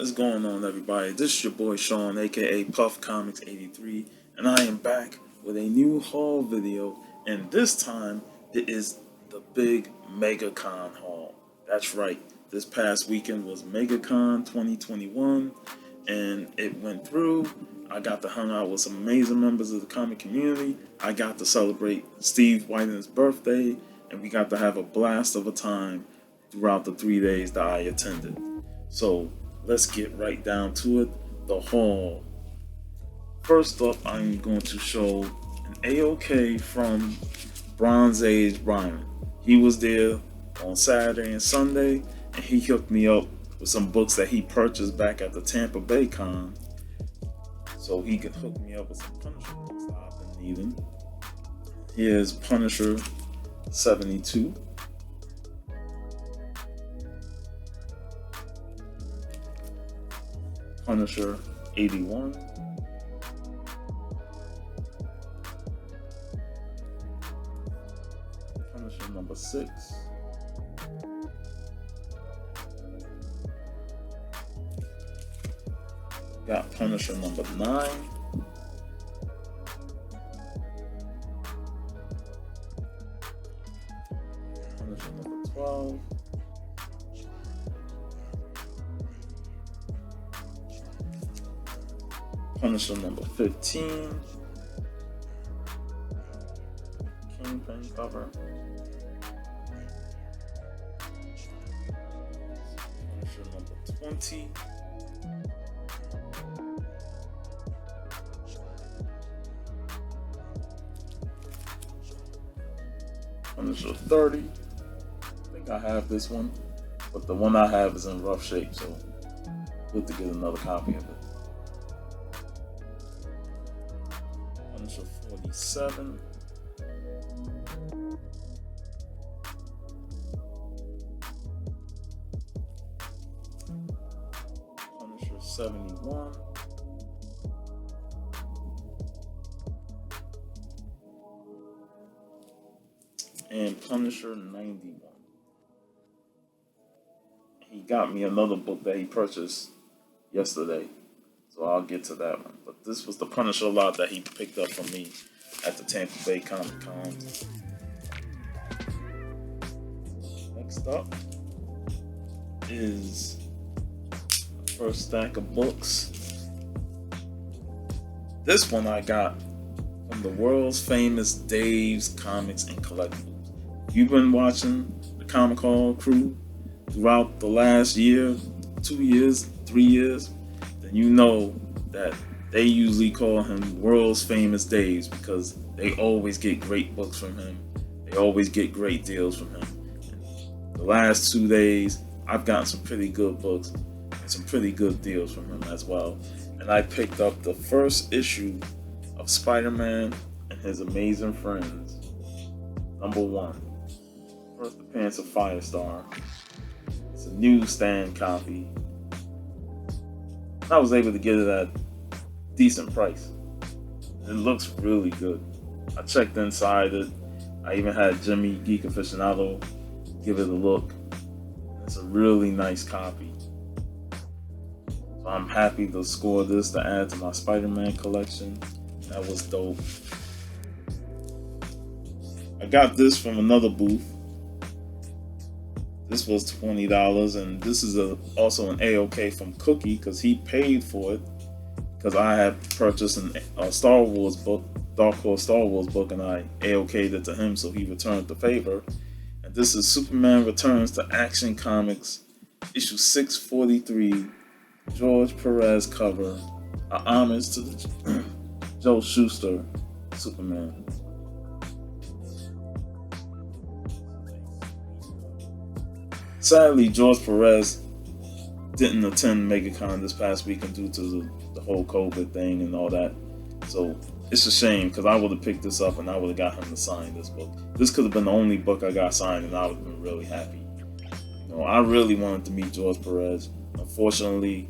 What is going on, everybody? This is your boy Shaun, aka Puff Comics 83, and I am back with a new haul video. And this time, it is the big Megacon haul. That's right. This past weekend was Megacon 2021, and it went through. I got to hang out with some amazing members of the comic community. I got to celebrate Steve Whiting's birthday, and we got to have a blast of a time throughout the 3 days that I attended. So let's get right down to it. The haul. First up, I'm going to show an AOK from Bronze Age Brian. He was there on Saturday and Sunday, and he hooked me up with some books that he purchased back at the Tampa Bay Con. So he could hook me up with some Punisher books that I've been needing. Here's Punisher 72. Punisher 81. Punisher number 6. Got Punisher number 9. Punisher number 12. Punisher number 15. Kingpin cover. Punisher number 20. Punisher 30. I think I have this one, but the one I have is in rough shape, so good to get another copy of it. Punisher 47. Punisher 71. And Punisher 91. He got me another book that he purchased yesterday, so I'll get to that one. But this was the Punisher lot that he picked up from me at the Tampa Bay Comic Con. Next up is the first stack of books. This one I got from the world's famous Dave's Comics and Collectibles. If you've been watching the Comic Hall crew throughout the last year, 2 years, 3 years, then you know that they usually call him world's famous Dave's because they always get great books from him. They always get great deals from him. And the last 2 days, I've gotten some pretty good books and some pretty good deals from him as well. And I picked up the first issue of Spider-Man and His Amazing Friends, number 1. First appearance of Firestar. It's a newsstand copy. I was able to get it at a decent price. It looks really good. I checked inside it. I even had Jimmy Geek Aficionado give it a look. It's a really nice copy. So I'm happy to score this to add to my Spider-Man collection. That was dope. I got this from another booth. This was $20, and this is also an AOK from Cookie because he paid for it because I had purchased a Star Wars book, Dark Horse Star Wars book, and I AOK'd it to him, so he returned the favor. And this is Superman Returns to Action Comics, issue 643, George Perez cover, a homage to the Joe Shuster Superman. Sadly, George Perez didn't attend Megacon this past weekend due to the whole COVID thing and all that. So it's a shame because I would have picked this up and I would have got him to sign this book. This could have been the only book I got signed and I would have been really happy. You know, I really wanted to meet George Perez. Unfortunately,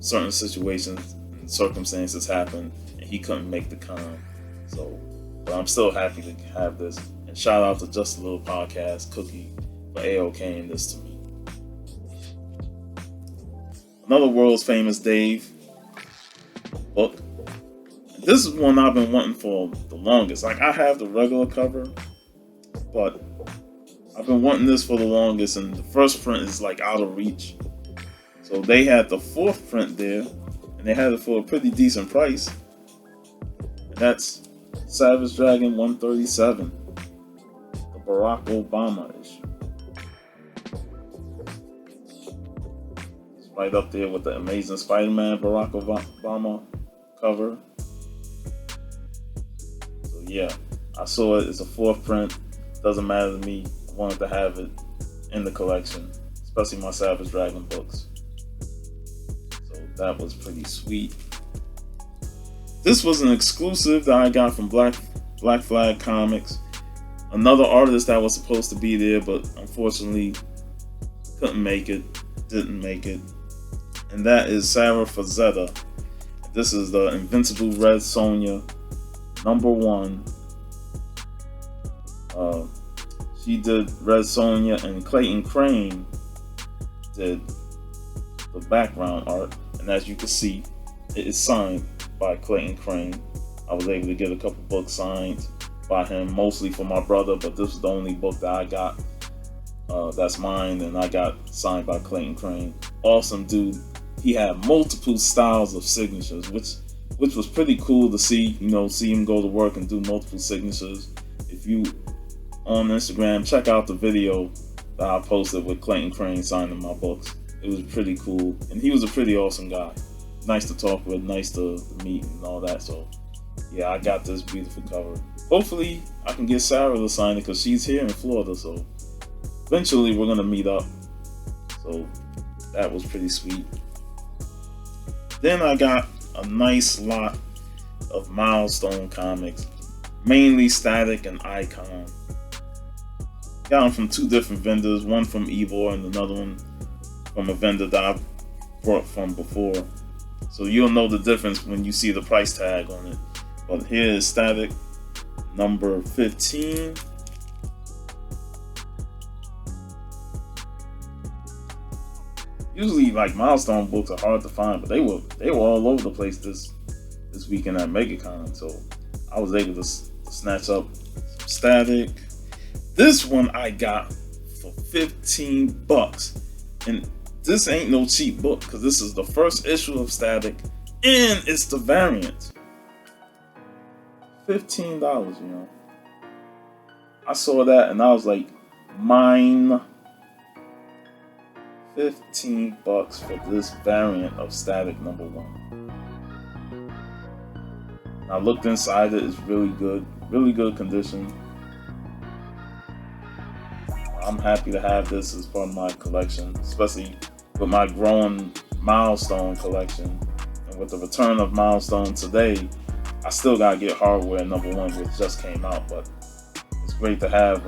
certain situations and circumstances happened and he couldn't make the con. So, but I'm still happy to have this. And shout out to Just a Little Podcast, Cookie, for AOKing this to me. Another World's Famous Dave book. This is one I've been wanting for the longest. Like, I have the regular cover, but I've been wanting this for the longest, and the first print is like out of reach. So they had the fourth print there, and they had it for a pretty decent price. And that's Savage Dragon 137, the Barack Obama issue. It's right up there with the Amazing Spider-Man Barack Obama cover. So yeah, I saw it. It's a fourth print. Doesn't matter to me. I wanted to have it in the collection, especially my Savage Dragon books. So that was pretty sweet. This was an exclusive that I got from Black Flag Comics. Another artist that was supposed to be there, but unfortunately couldn't make it, didn't make it. And that is Sarah Frazetta. This is the Invincible Red Sonja #1. She did Red Sonja, and Clayton Crane did the background art. And as you can see, it is signed by Clayton Crane. I was able to get a couple books signed by him, mostly for my brother, but this is the only book that I got that's mine, and I got signed by Clayton Crane. Awesome dude. He had multiple styles of signatures, which was pretty cool to see. You know, see him go to work and do multiple signatures. If you on Instagram, check out the video that I posted with Clayton Crane signing my books. It was pretty cool, and he was a pretty awesome guy. Nice to talk with, nice to meet, and all that. So yeah, I got this beautiful cover. Hopefully I can get Sarah to sign it, because she's here in Florida, so eventually we're gonna meet up. So that was pretty sweet. Then I got a nice lot of Milestone comics, mainly Static and Icon. Got them from two different vendors, one from Evor and another one from a vendor that I brought from before. So you'll know the difference when you see the price tag on it. But here is Static number 15. Usually, like, Milestone books are hard to find, but they were all over the place this weekend at Megacon. So I was able to snatch up some Static. This one I got for $15, and this ain't no cheap book, because this is the first issue of Static, and it's the variant. $15, you know. I saw that and I was like, mine. $15 for this variant of Static #1. I looked inside it. It's really good condition. I'm happy to have this as part of my collection, especially with my growing Milestone collection. And with the return of Milestone today, I still gotta get Hardware #1, which just came out, but it's great to have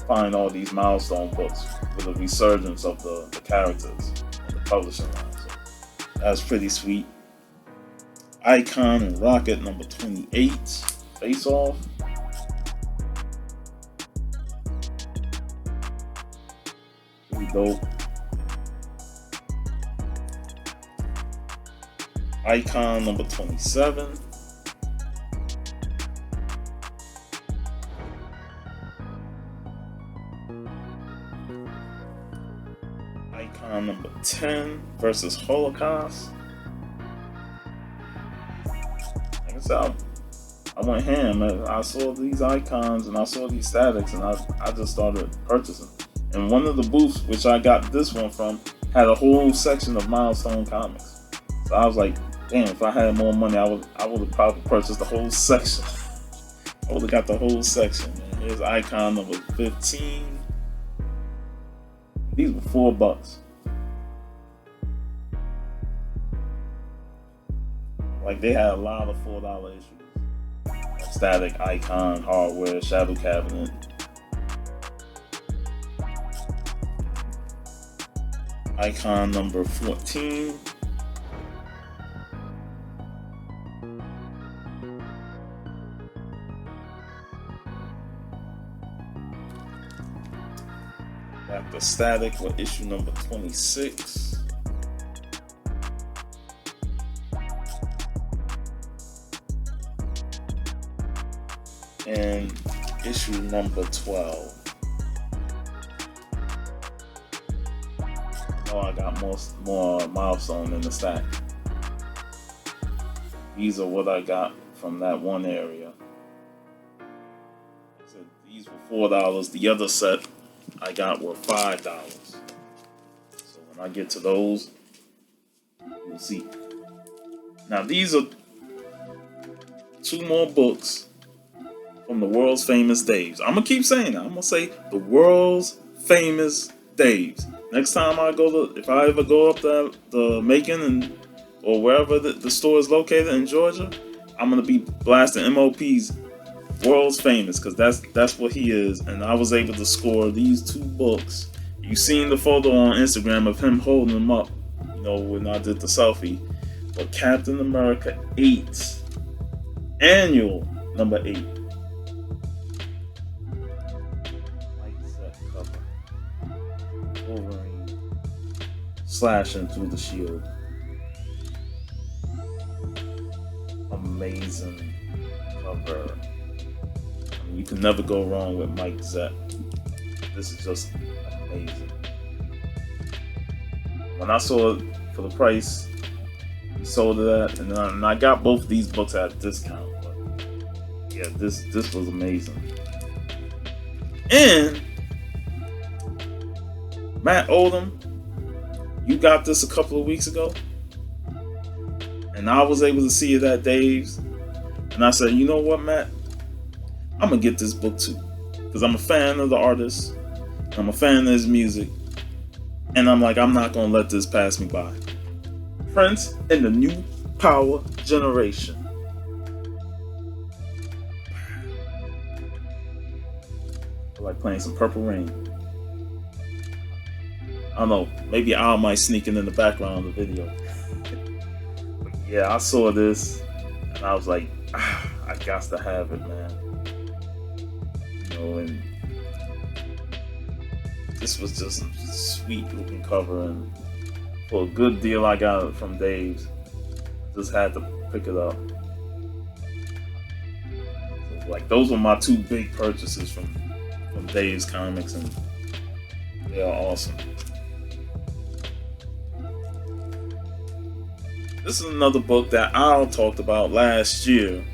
find all these Milestone books with a resurgence of the characters and the publishing line. So that's pretty sweet. Icon and Rocket #28, Face Off. Pretty dope. Icon #27. Icon #10 versus Holocaust. Like I said, I went ham. I saw these icons and I saw these statics, and I just started purchasing. And one of the booths, which I got this one from, had a whole section of Milestone comics. So I was like, damn, if I had more money, I would have probably purchased the whole section. I would have got the whole section. Man. Here's Icon #15. These were $4. Like, they had a lot of $4 issues. Static, Icon, Hardware, Shadow Cabinet. Icon #14. Got the Static with issue #26. and issue number 12. Oh, I got more milestone in the stack. These are what I got from that one area. So these were $4. The other set I got were $5. So when I get to those, you'll see. Now these are 2 more books from the world's famous Daves. I'm gonna keep saying that. I'm gonna say the world's famous Daves. Next time if I ever go up the Macon or wherever the store is located in Georgia, I'm gonna be blasting MOP's world's famous, because that's what he is. And I was able to score these 2 books. You seen the photo on Instagram of him holding them up, when I did the selfie. But Captain America 8, annual number 8. Wolverine slashing through the shield. Amazing cover. I mean, you can never go wrong with Mike Zeck. This is just amazing. When I saw it for the price he sold it at, and I got both of these books at a discount. But yeah, this was amazing. And Matt Odom, you got this a couple of weeks ago, and I was able to see it at Dave's, and I said, you know what, Matt, I'm gonna get this book too, because I'm a fan of the artist, I'm a fan of his music, and I'm like, I'm not gonna let this pass me by. Prince and the New Power Generation. I like playing some Purple Rain. I don't know, maybe Al might sneak in the background of the video. But yeah, I saw this and I was like, I got to have it, man. And this was just a sweet looking cover, and for a good deal I got it from Dave's. Just had to pick it up. So, like, those were my 2 big purchases from Dave's Comics, and they are awesome. This is another book that Al talked about last year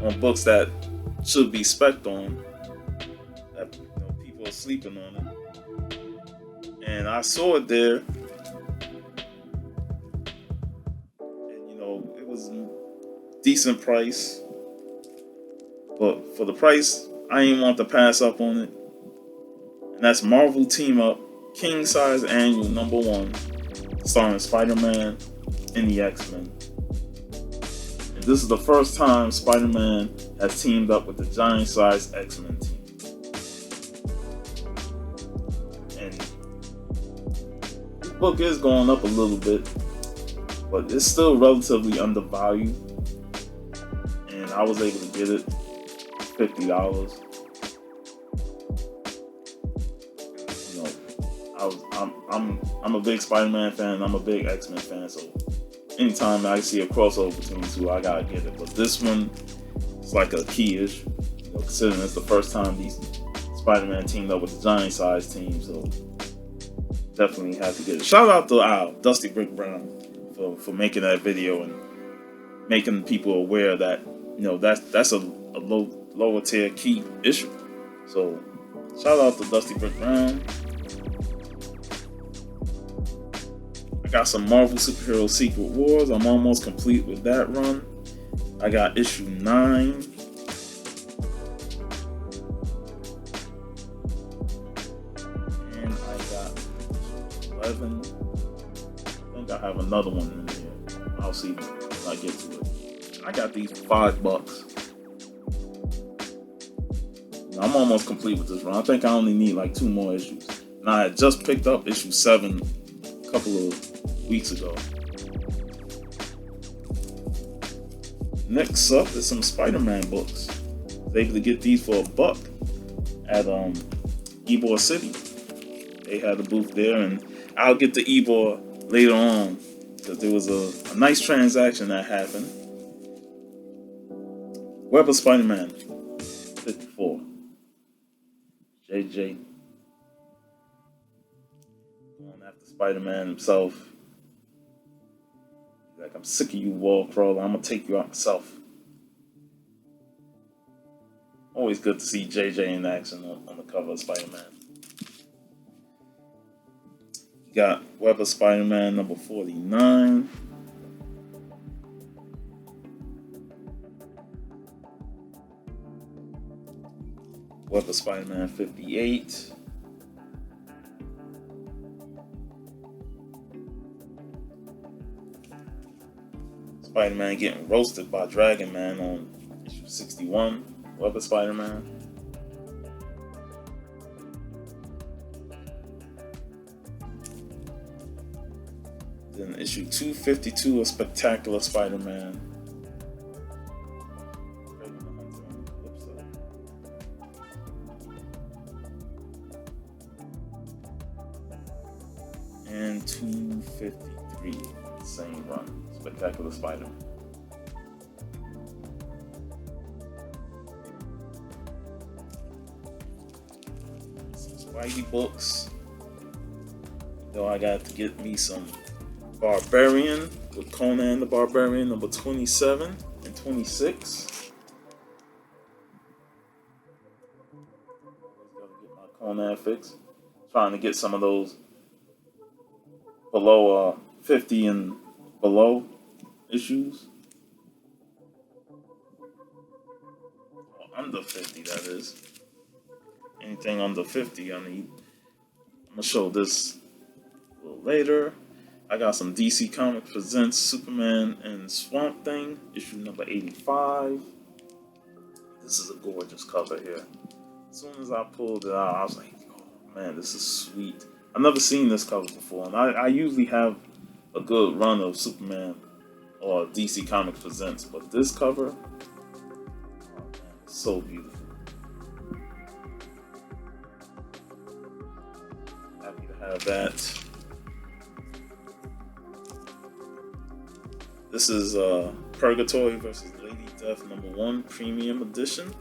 on books that should be spec'd on, that people are sleeping on it. And I saw it there, and it was a decent price, but for the price I didn't want to pass up on it. And that's Marvel Team Up King Size Annual number 1, starring Spider-Man and the X-Men. And this is the first time Spider-Man has teamed up with the giant size X-Men team. And the book is going up a little bit, but it's still relatively undervalued. And I was able to get it $50. I'm a big Spider-Man fan. I'm a big X-Men fan, so anytime I see a crossover between the 2, I gotta get it. But this one is like a key issue, considering it's the first time these Spider-Man teamed up with the giant size team, so definitely had to get it. Shout out to Al, Dusty Brick Brown, for making that video and making people aware that that's a lower tier key issue. So shout out to Dusty Brick Brown. Got some Marvel Superhero Secret Wars. I'm almost complete with that run. I got issue 9. And I got 11. I think I have another one in here. I'll see when I get to it. I got these for $5. I'm almost complete with this run. I think I only need like 2 more issues. And I had just picked up issue 7 a couple of weeks ago. Next up is some Spider-Man books. I was able to get these for $1 at Ybor City. They had a booth there, and I'll get to Ybor later on because there was a nice transaction that happened. Web of Spider-Man JJ going after Spider-Man himself. He's like, I'm sick of you, wall crawler. I'm gonna take you out myself. Always good to see JJ in action on the cover of Spider-Man. You got Web of Spider-Man number 49. Web of Spider-Man 58. Spider-Man getting roasted by Dragon Man on issue 61. Web of Spider-Man. Then issue 252 of Spectacular Spider-Man. And 253, same run, Spectacular Spider-Man. Spidey books. Though I got to get me some Barbarian with Conan the Barbarian number 27 and 26. Always gotta get my Conan fix. Trying to get some of those below 50 and below issues. Or under 50, that is. Anything under 50 I need. I'm gonna show this a little later. I got some DC Comics Presents Superman and Swamp Thing, issue number 85. This is a gorgeous cover here. As soon as I pulled it out, I was like, oh man, this is sweet. I've never seen this cover before, and I usually have a good run of Superman or DC Comics Presents, but this cover, oh man, it's so beautiful. Happy to have that. This is Purgatory versus Lady Death number 1 premium edition.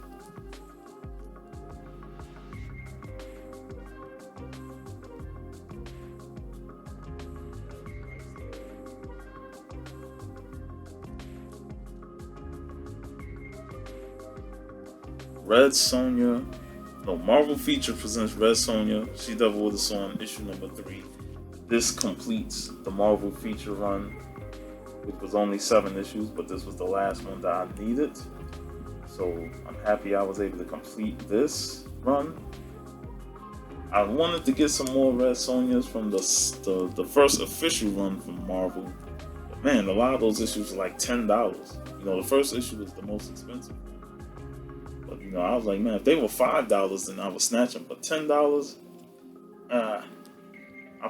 Red Sonja. No, Marvel Feature presents Red Sonja. She Devil with a Song, issue number 3. This completes the Marvel Feature run, which was only 7 issues, but this was the last one that I needed. So I'm happy I was able to complete this run. I wanted to get some more Red Sonjas from the first official run from Marvel. But man, a lot of those issues are like $10. You know, the first issue was the most expensive. But you know, I was like, man, if they were $5, then I would snatch them. But $10, I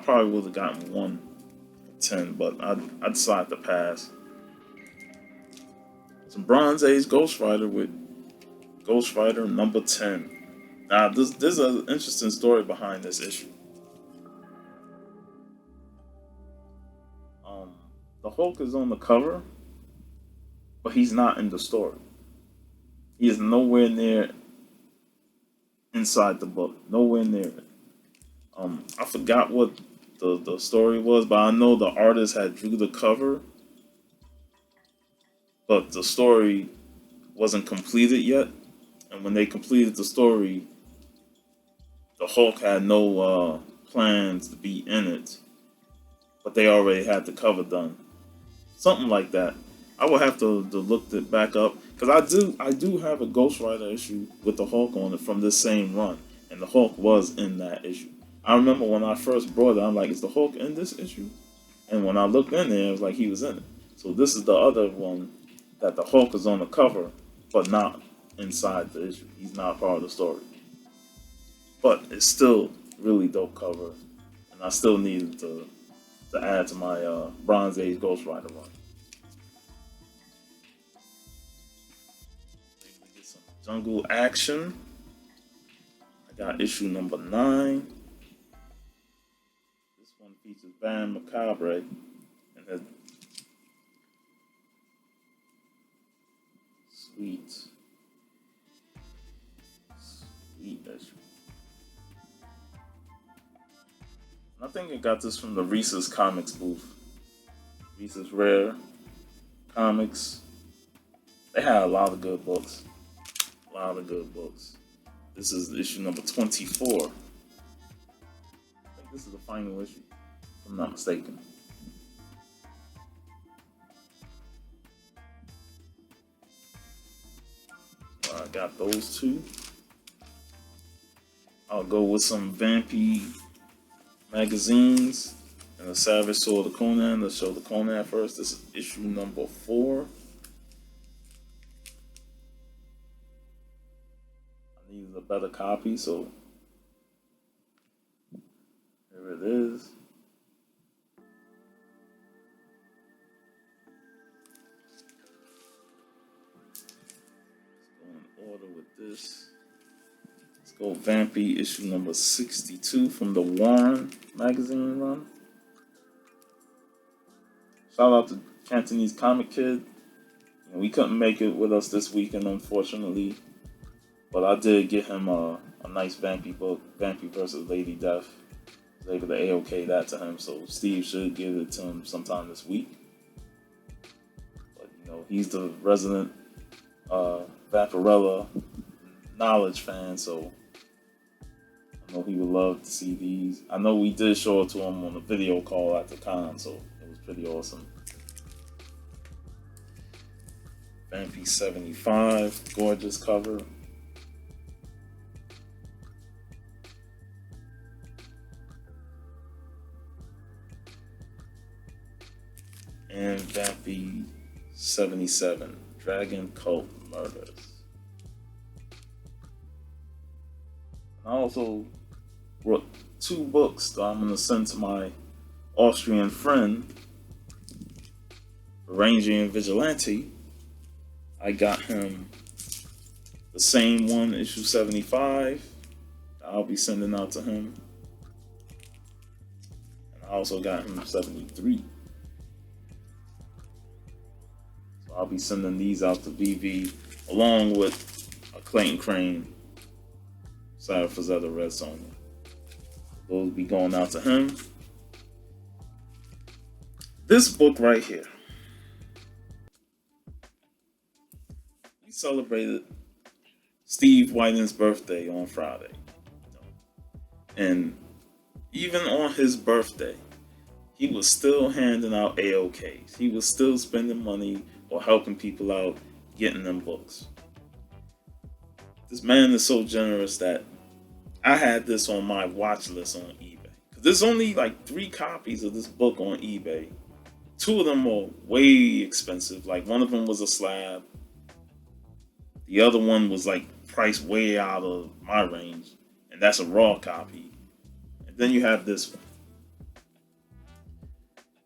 probably would have gotten one for 10, but I decided to pass. Some Bronze Age Ghost Rider with Ghost Rider number 10. Now, there's an interesting story behind this issue. The Hulk is on the cover, but he's not in the story. He is nowhere near inside the book. Nowhere near it. I forgot what the story was, but I know the artist had drew the cover, but the story wasn't completed yet. And when they completed the story, the Hulk had no plans to be in it, but they already had the cover done. Something like that. I will have to look it back up, because I do have a Ghost Rider issue with the Hulk on it from this same run, and the Hulk was in that issue. I remember when I first brought it, I'm like, is the Hulk in this issue? And when I looked in there, it was like he was in it. So this is the other one that the Hulk is on the cover, but not inside the issue. He's not part of the story. But it's still really dope cover, and I still needed to add to my Bronze Age Ghost Rider run. Get some Jungle Action. I got issue number 9. This one features Van Macabre and his sweet issue. think I got this from the Reese's Comics booth. Reese's Rare Comics. They had a lot of good books. A lot of good books. This is issue number 24. I think this is the final issue, if I'm not mistaken. So I got those two. I'll go with some Vampy magazines and the Savage Sword of Conan. Let's show the Conan first. This is issue number 4. I needed a better copy, so here it is. Let's go in order with this. Let's go Vampy issue number 62 from the Warren magazine run. Shout out to Cantonese Comic Kid. We couldn't make it with us this weekend, unfortunately. But I did get him a nice Vampy book, Vampy versus Lady Death. I was able to A-OK that to him, so Steve should give it to him sometime this week. But, he's the resident Vampirella knowledge fan, so I know he would love to see these. I know we did show it to him on a video call at the con, so it was pretty awesome. Vampy 75, gorgeous cover. And Vampy 77, Dragon Cult Murders. I also wrote 2 books that I'm going to send to my Austrian friend, Rangian Vigilante. I got him the same one, issue 75. I'll be sending out to him. And I also got him 73. So I'll be sending these out to VV along with a Clayton Crane, Sarah Frazetta, Red Sonja. Those will be going out to him. This book right here. We celebrated Steve Whiting's birthday on Friday. And even on his birthday, he was still handing out AOKs. He was still spending money or helping people out, getting them books. This man is so generous that I had this on my watch list on eBay. There's only like 3 copies of this book on eBay. 2 of them are way expensive. Like one of them was a slab. The other one was like priced way out of my range. And that's a raw copy. And then you have this one.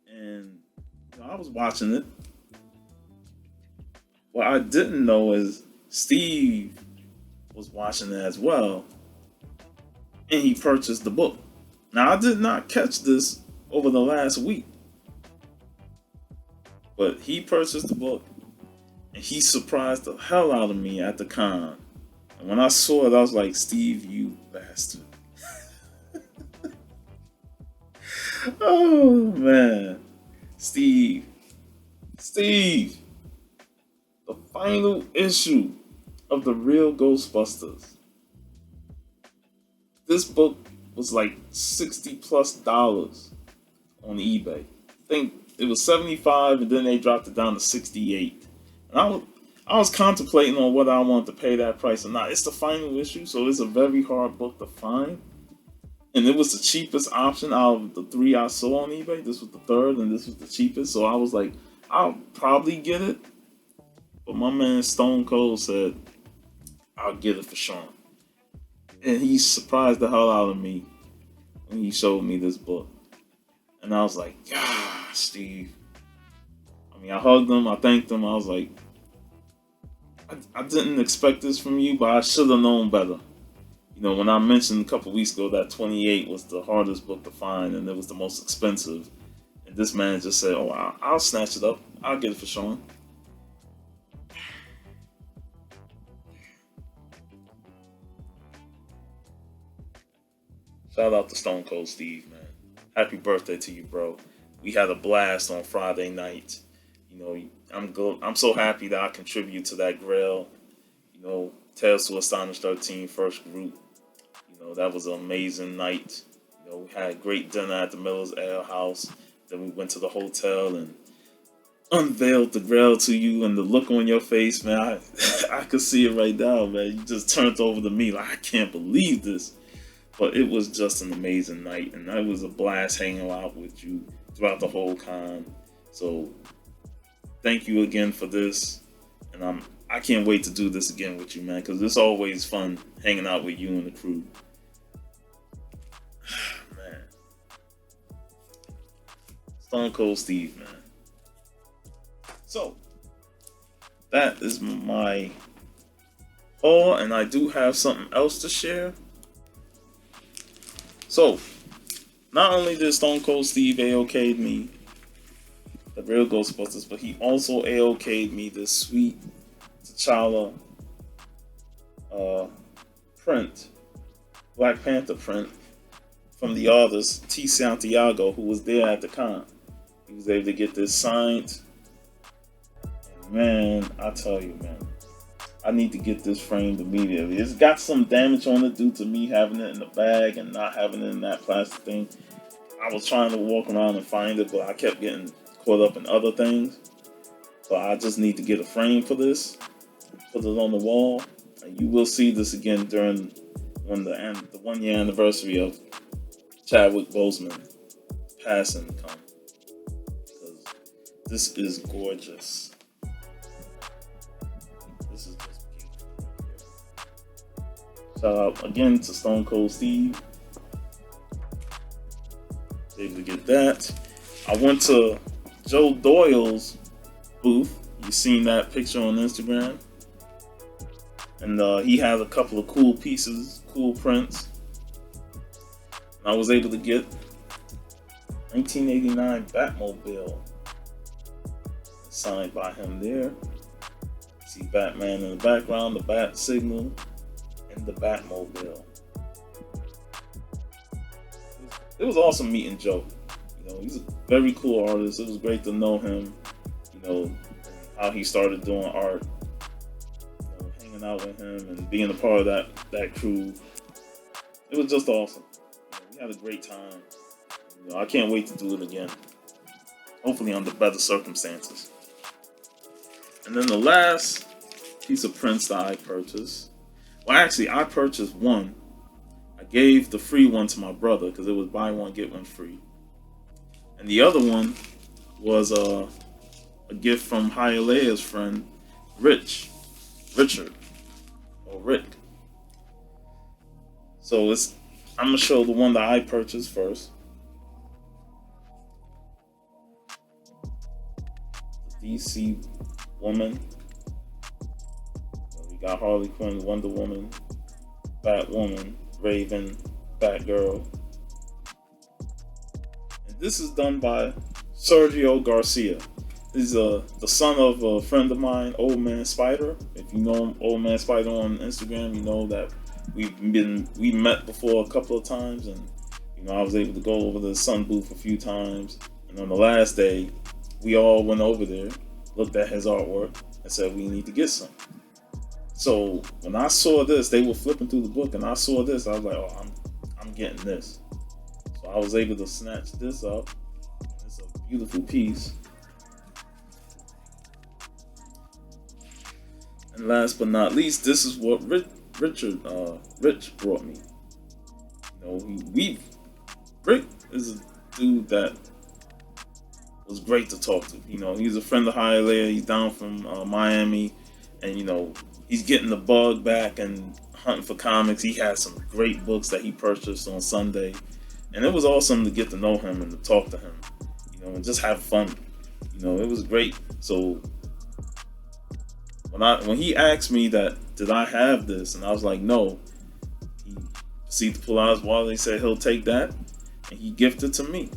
And I was watching it. What I didn't know is Steve was watching it as well. And he purchased the book. Now, I did not catch this over the last week. But he purchased the book. And he surprised the hell out of me at the con. And when I saw it, I was like, Steve, you bastard. Oh, man. Steve. The final issue of the Real Ghostbusters. This book was like $60+ on eBay. I think it was $75 and then they dropped it down to $68. And I was contemplating on whether I wanted to pay that price or not. It's the final issue, so it's a very hard book to find. And it was the cheapest option out of the 3 I saw on eBay. This was the third and this was the cheapest. So I was like, I'll probably get it. But my man Stone Cold said, I'll get it for Shaun. And he surprised the hell out of me when he showed me this book. And I was like, gosh, Steve. I mean, I hugged him. I thanked him. I was like, I didn't expect this from you, but I should have known better. When I mentioned a couple weeks ago that 28 was the hardest book to find and it was the most expensive. And this man just said, oh, I'll snatch it up. I'll get it for Shaun. Shout out to Stone Cold Steve, man. happy birthday to you, bro. We had a blast on Friday night. You know, I'm so happy that I contribute to that grill. You know, Tales to Astonish 13 first group. You know, that was an amazing night. You know, we had great dinner at the Miller's Ale House. Then we went to the hotel and unveiled the grill to you, and the look on your face, man, I could see it right now, man. You just turned over to me like, I can't believe this. But it was just an amazing night, and it was a blast hanging out with you throughout the whole con. So thank you again for this, and I can't wait to do this again with you, man, because it's always fun hanging out with you and the crew. Man, Stone Cold Steve, man. So that is my haul, and I do have something else to share. So, not only did Stone Cold Steve AOK'd me the Real Ghostbusters, but he also AOK'd me this sweet T'Challa print, Black Panther print from the artist T. Santiago, who was there at the con. He was able to get this signed. And man, I tell you, man, I need to get this framed immediately. It's got some damage on it due to me having it in the bag and not having it in that plastic thing. I was trying to walk around and find it, but I kept getting caught up in other things. So I just need to get a frame for this, put it on the wall, and you will see this again during when the 1 year anniversary of Chadwick Boseman passing comes. Because this is gorgeous. This is just beautiful. Shout out again to Stone Cold Steve. Able to get that. I went to Joe Doyle's booth. You seen that picture on Instagram? And he has a couple of cool pieces, cool prints. And I was able to get 1989 Batmobile signed by him there. See Batman in the background, the Bat Signal, and the Batmobile. It was awesome meeting Joe. You know, he's a very cool artist. It was great to know him. You know, how he started doing art. You know, hanging out with him and being a part of that crew. It was just awesome. You know, we had a great time. You know, I can't wait to do it again. Hopefully under better circumstances. And then the last piece of prints that I purchased. Well, actually, I purchased one. I gave the free one to my brother because it was buy one, get one free. And the other one was a gift from Hialeah's friend, Richard, or Rick. So I'm going to show the one that I purchased first. The DC Woman. We got Harley Quinn, Wonder Woman, Batwoman, Raven, Batgirl. And this is done by Sergio Garcia. He's the son of a friend of mine, Old Man Spider. If you know him, Old Man Spider on Instagram, you know that we met before a couple of times, and you know I was able to go over to the Sun booth a few times. And on the last day, we all went over there, looked at his artwork, and said we need to get some. So when I saw this, they were flipping through the book, and I saw this. I was like, "Oh, I'm getting this." So I was able to snatch this up. It's a beautiful piece. And last but not least, this is what Rich brought me. You know, Rick is a dude that was great to talk to. You know, he's a friend of Hialeah. He's down from Miami, and you know. He's getting the bug back and hunting for comics. He had some great books that he purchased on Sunday. And it was awesome to get to know him and to talk to him, you know, and just have fun. You know, it was great. So when he asked me that, did I have this? And I was like, no. He proceeded to pull out his wallet. He said he'll take that. And he gifted to me.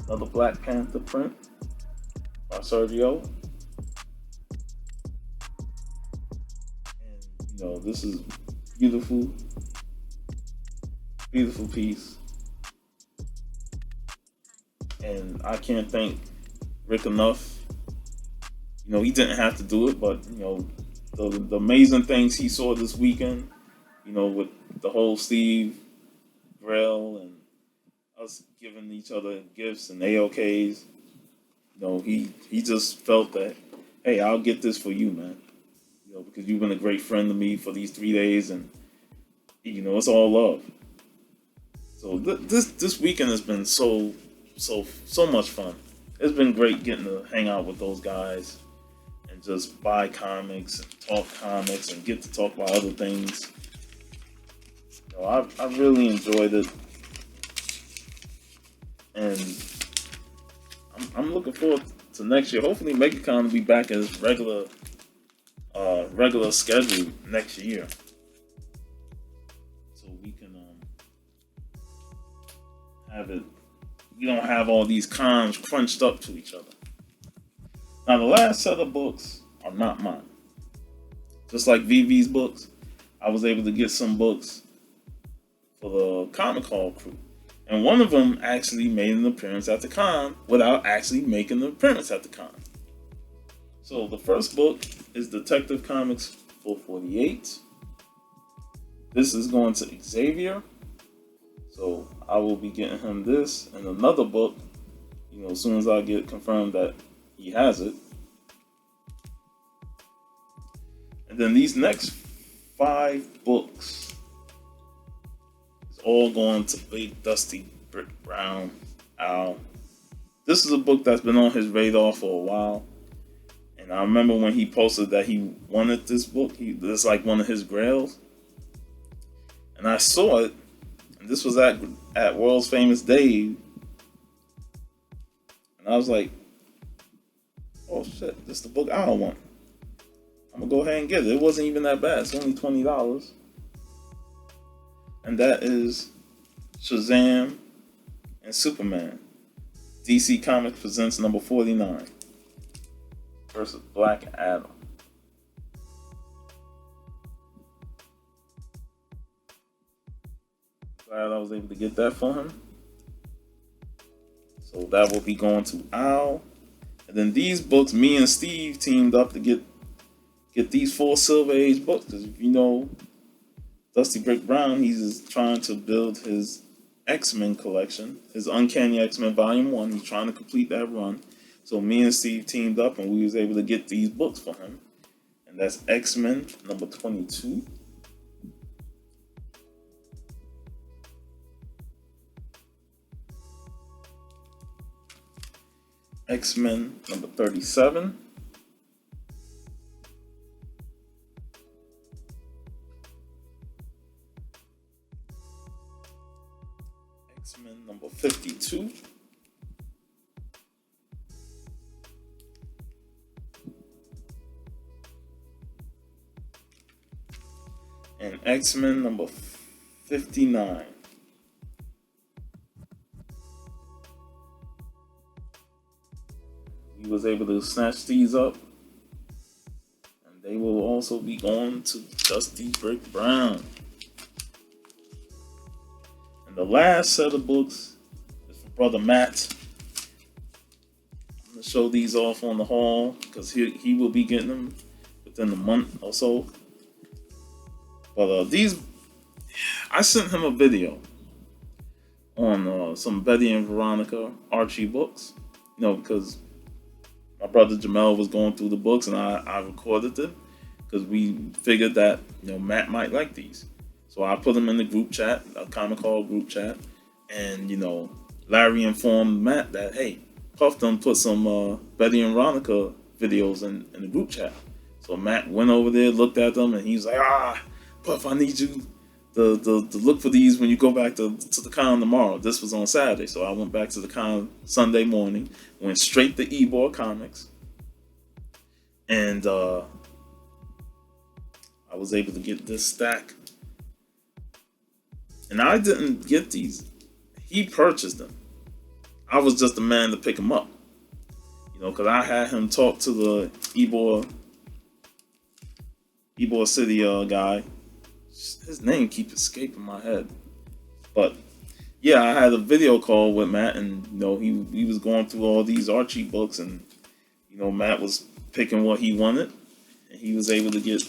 Another Black Panther print by Sergio. You know, this is beautiful. Beautiful piece. And I can't thank Rick enough. He didn't have to do it, but the amazing things he saw this weekend, with the whole Steve Grill and us giving each other gifts and AOKs. He just felt that, hey, I'll get this for you, man. Because you've been a great friend to me for these 3 days, and it's all love. So this weekend has been so much fun. It's been great getting to hang out with those guys and just buy comics and talk comics and get to talk about other things. I really enjoyed it, and I'm looking forward to next year. Hopefully, Megacon will be back as regular schedule next year, so we can have it. We don't have all these cons crunched up to each other. Now, the last set of books are not mine. Just like VV's books, I was able to get some books for the Comic Hall crew. And one of them actually made an appearance at the con without actually making an appearance at the con. So the first book is Detective Comics 448. This is going to Xavier. So I will be getting him this and another book, as soon as I get confirmed that he has it. And then these next 5 books is all going to Big Dusty Brick Brown Al. This is a book that's been on his radar for a while. And I remember when he posted that he wanted this book, this is like one of his grails. And I saw it, and this was at World's Famous Dave. And I was like, oh shit, this is the book I want. I'm gonna go ahead and get it. It wasn't even that bad. It's only $20. And that is Shazam and Superman. DC Comics presents number 49 versus Black Adam. Glad I was able to get that for him. So that will be going to Al. And then these books, me and Steve teamed up to get these 4 Silver Age books. Because if you know Dusty Brick Brown, he's trying to build his X-Men collection, his Uncanny X-Men Volume 1. He's trying to complete that run. So me and Steve teamed up and we was able to get these books for him. And that's X-Men number 22. X-Men number 37. X-Men number 52. And X-Men number 59. We was able to snatch these up, and they will also be going to Dusty Brick Brown. And the last set of books is for Brother Matt. I'm going to show these off on the haul because he will be getting them within a month or so. But these, I sent him a video on some Betty and Veronica Archie books, because my brother Jamel was going through the books and I recorded them because we figured that Matt might like these. So I put them in the group chat, a Comic Hall group chat, and Larry informed Matt that, hey, Puff done put some Betty and Veronica videos in the group chat. So Matt went over there, looked at them, and he's like, Puff, I need you to look for these when you go back to the con tomorrow. This was on Saturday, so I went back to the con Sunday morning, went straight to Ebor Comics, and I was able to get this stack. And I didn't get these. He purchased them. I was just the man to pick them up. Because I had him talk to the Ebor City guy. His name keeps escaping my head. But yeah, I had a video call with Matt, and he was going through all these Archie books, and Matt was picking what he wanted, and he was able to get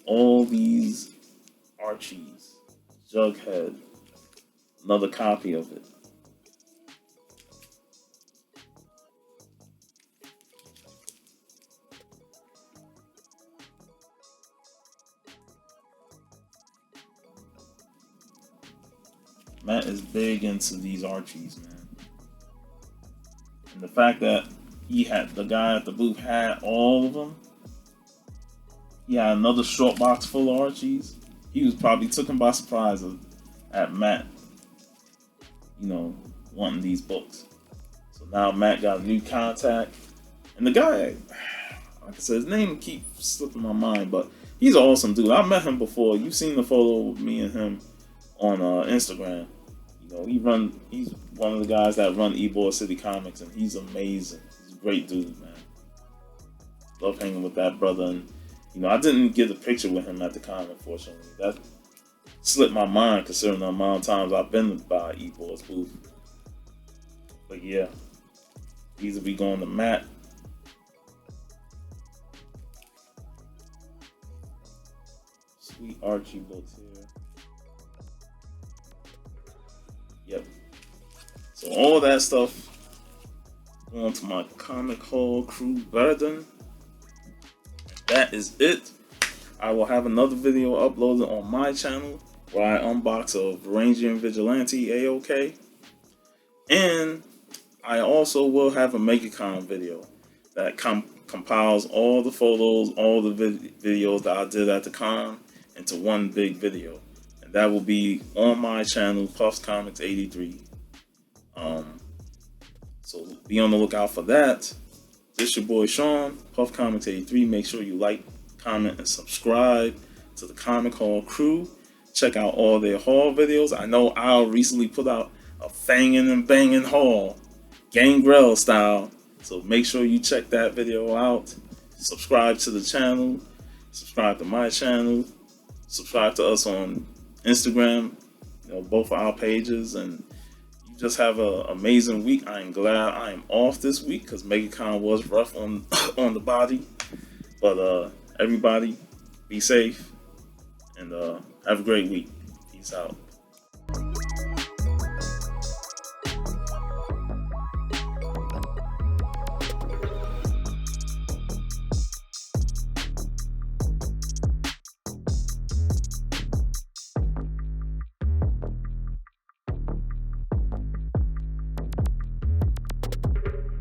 all these Archies. Jughead, another copy of it. Matt is big into these Archies, man. And the fact that the guy at the booth had all of them. He had another short box full of Archies. He was probably taken by surprise at Matt, wanting these books. So now Matt got a new contact. And the guy, like I said, his name keeps slipping my mind, but he's an awesome dude. I met him before. You've seen the photo of me and him on Instagram. He's one of the guys that run Ybor City Comics, and he's amazing. He's a great dude, man. Love hanging with that brother. And I didn't get a picture with him at the con, unfortunately. That slipped my mind considering the amount of times I've been by Ybor's booth. But yeah, these will be going to Matt. Sweet Archie books here. Yep. So all that stuff going to my comic haul crew burden. That is it. I will have another video uploaded on my channel where I unbox a Varangian Vigilante AOK. And I also will have a Megacon video that compiles all the photos, all the videos that I did at the con into one big video. And that will be on my channel, Puffs Comics 83. So be on the lookout for that. This your boy Shaun, Puff Comics 83. Make sure you like, comment, and subscribe to the Comic Haul crew. Check out all their haul videos. I know Al recently put out a fangin' and bangin' haul, Gangrel style. So make sure you check that video out. Subscribe to the channel. Subscribe to my channel. Subscribe to us on Instagram. Both our pages. And you just have an amazing week. I am glad I am off this week because Megacon was rough on the body. But everybody, be safe and have a great week. Peace out.